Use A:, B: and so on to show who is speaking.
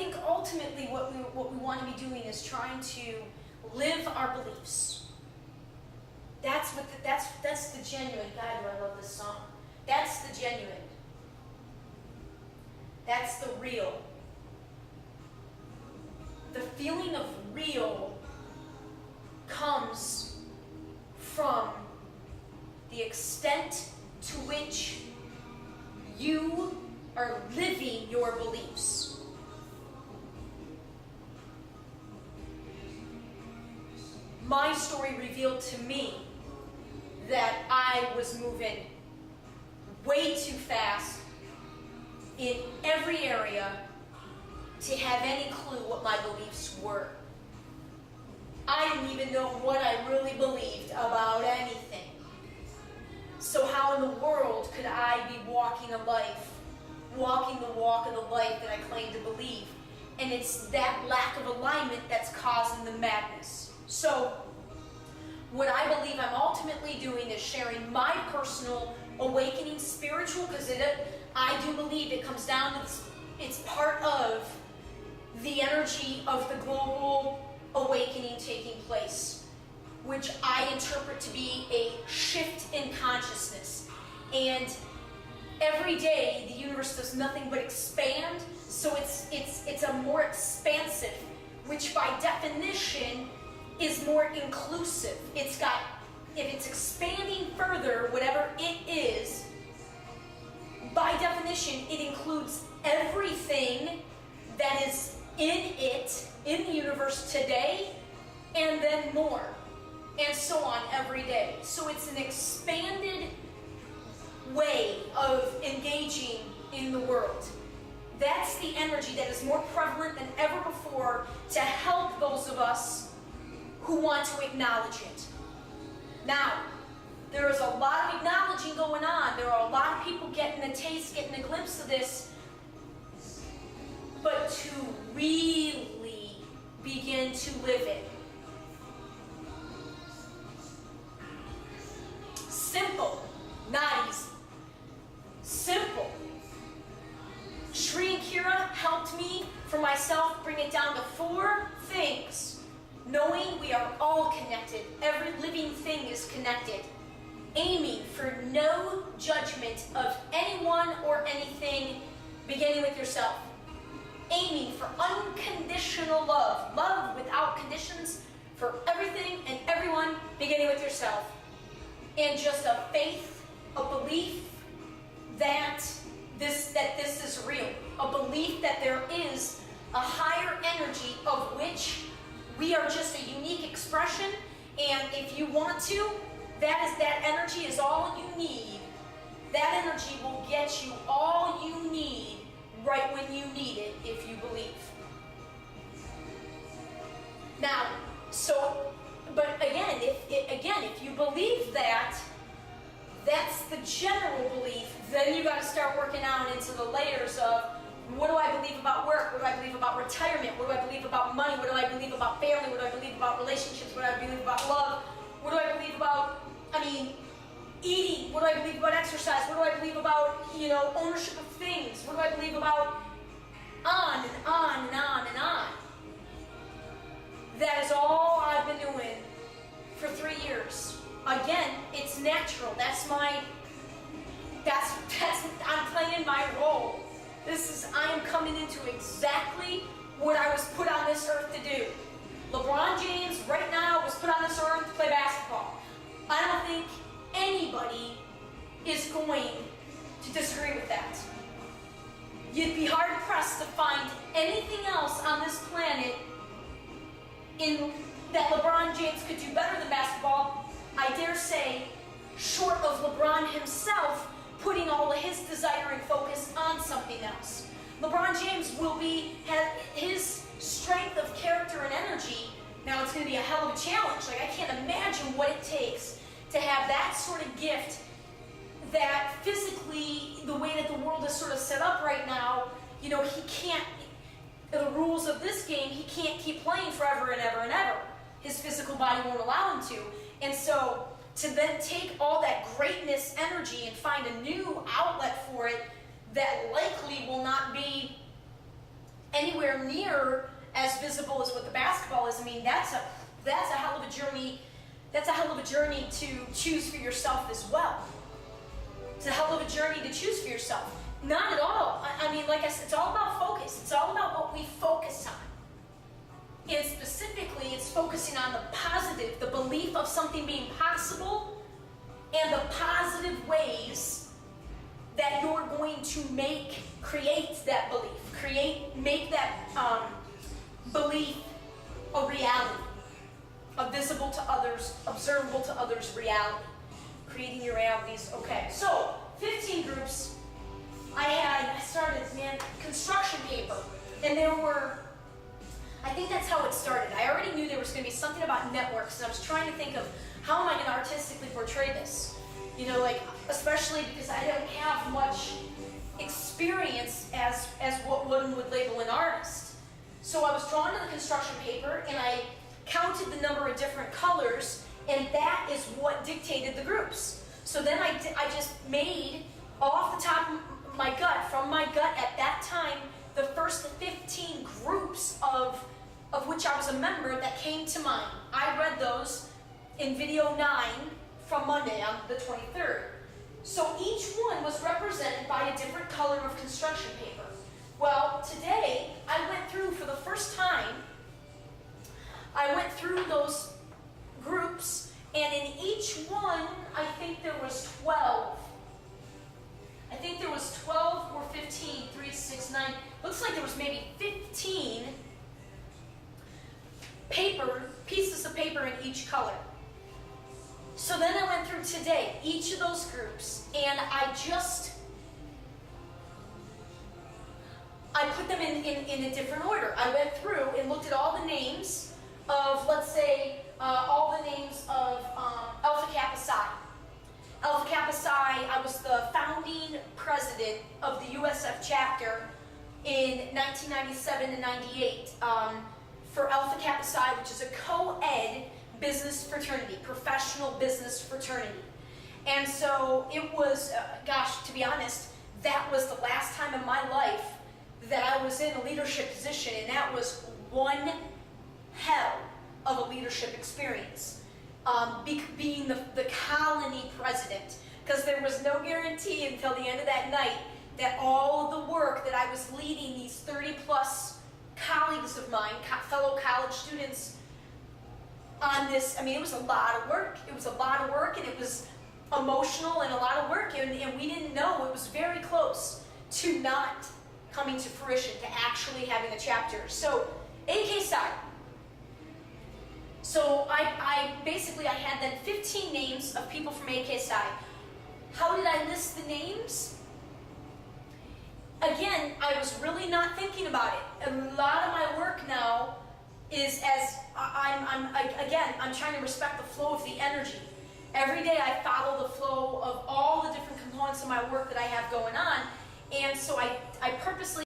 A: think ultimately what we want to be doing is trying to live our beliefs. That's the genuine. God, do I love this song. That's the genuine. That's the real. The feeling of real comes from the extent to which you are living your beliefs. My story revealed to me that I was moving way too fast in every area to have any clue what my beliefs were. I didn't even know what I really believed about anything. So how in the world could I be walking the walk of the life that I claim to believe? And it's that lack of alignment that's causing the madness. So what I believe I'm ultimately doing is sharing my personal awakening spiritual, because I do believe it comes down to this, it's part of the energy of the global awakening taking place, which I interpret to be a shift in consciousness. And every day the universe does nothing but expand, so it's a more expansive, which by definition is more inclusive. If it's expanding further, whatever it is, by definition, it includes everything that is in the universe today, and then more, and so on every day. So it's an expanded way of engaging in the world. That's the energy that is more prevalent than ever before to help those of us who want to acknowledge it. Now, there is a lot of acknowledging going on. There are a lot of people getting a taste, getting a glimpse of this. But to really begin to live it. Simple, not easy. Simple. Shri and Kira helped me, for myself, bring it down to 4 things. Knowing we are all connected. Every living thing is connected. Aiming for no judgment of anyone or anything, beginning with yourself. Aiming for unconditional love. Love without conditions for everything and everyone, beginning with yourself. And just a faith, a belief that this is real. A belief that there is a higher energy of which we are just a unique expression, and if you want to, that energy is all you need. That energy will get you all you need right when you need it, if you believe. Now, but again, if you believe that, that's the general belief, then you got to start working out into the layers of, what do I believe about work? What do I believe about retirement? What do I believe about money? What do I believe about family? What do I believe about relationships? What do I believe about love? What do I believe about, eating? What do I believe about exercise? What do I believe about, ownership of things? What do I believe about on and on and on and on? That is all I've been doing for 3 years. Again, it's natural. I'm playing my role. I am coming into exactly what I was put on this earth to do. LeBron James, right now, was put on this earth to play basketball. I don't think anybody is going to disagree with that. You'd be hard-pressed to find anything else on this planet that LeBron James could do better than basketball, I dare say, short of LeBron himself putting all of his desire and focus on something else. LeBron James have his strength of character and energy. Now it's going to be a hell of a challenge. I can't imagine what it takes to have that sort of gift that physically, the way that the world is sort of set up right now, he can't, the rules of this game, he can't keep playing forever and ever and ever. His physical body won't allow him to. And so, to then take all that greatness energy and find a new outlet for it that likely will not be anywhere near as visible as what the basketball is. I mean, that's a hell of a journey. That's a hell of a journey to choose for yourself as well. It's a hell of a journey to choose for yourself. Not at all. I mean, like I said, it's all about focus. It's all about what we focus on. And specifically, it's focusing on the positive, the belief of something being possible, and the positive ways that you're going to create that belief, make that belief a reality, a visible to others, observable to others reality. Creating your realities. Okay, so 15 groups. I started, construction paper, and there were, I think that's how it started. I already knew there was going to be something about networks, and I was trying to think of how am I going to artistically portray this? You know, like, especially because I don't have much experience as what one would label an artist. So I was drawn to the construction paper, and I counted the number of different colors, and that is what dictated the groups. So then I just made, off the top of my gut, from my gut at that time, the first 15 groups of which I was a member that came to mind. I read those in video 9 from Monday on the 23rd. So each one was represented by a different color of construction paper. Well, today I went through for the first time, I went through those groups, and in each one, I think there was 12. I think there was 12 or 15, 3, 6, 9. Looks like there was maybe 15 pieces of paper in each color. So then I went through today, each of those groups, and I put them in a different order. I went through and looked at all the names of, let's say, all the names of Alpha Kappa Psi. Alpha Kappa Psi, I was the founding president of the USF chapter in 1997 and 98 for Alpha Kappa Psi, which is a co-ed business fraternity, professional business fraternity. And so it was, gosh, to be honest, that was the last time in my life that I was in a leadership position, and that was one hell of a leadership experience, being the colony president, because there was no guarantee until the end of that night that all of the work that I was leading these 30 plus colleagues of mine, fellow college students, on this. I mean, it was a lot of work. It was a lot of work, and it was emotional and a lot of work, and we didn't know. It was very close to not coming to fruition, to actually having a chapter. So, AK Psi. So I basically had then 15 names of people from AK Psi. How did I list the names? Again, I was really not thinking about it. A lot of my work now is I'm trying to respect the flow of the energy. Every day I follow the flow of all the different components of my work that I have going on, and so I purposely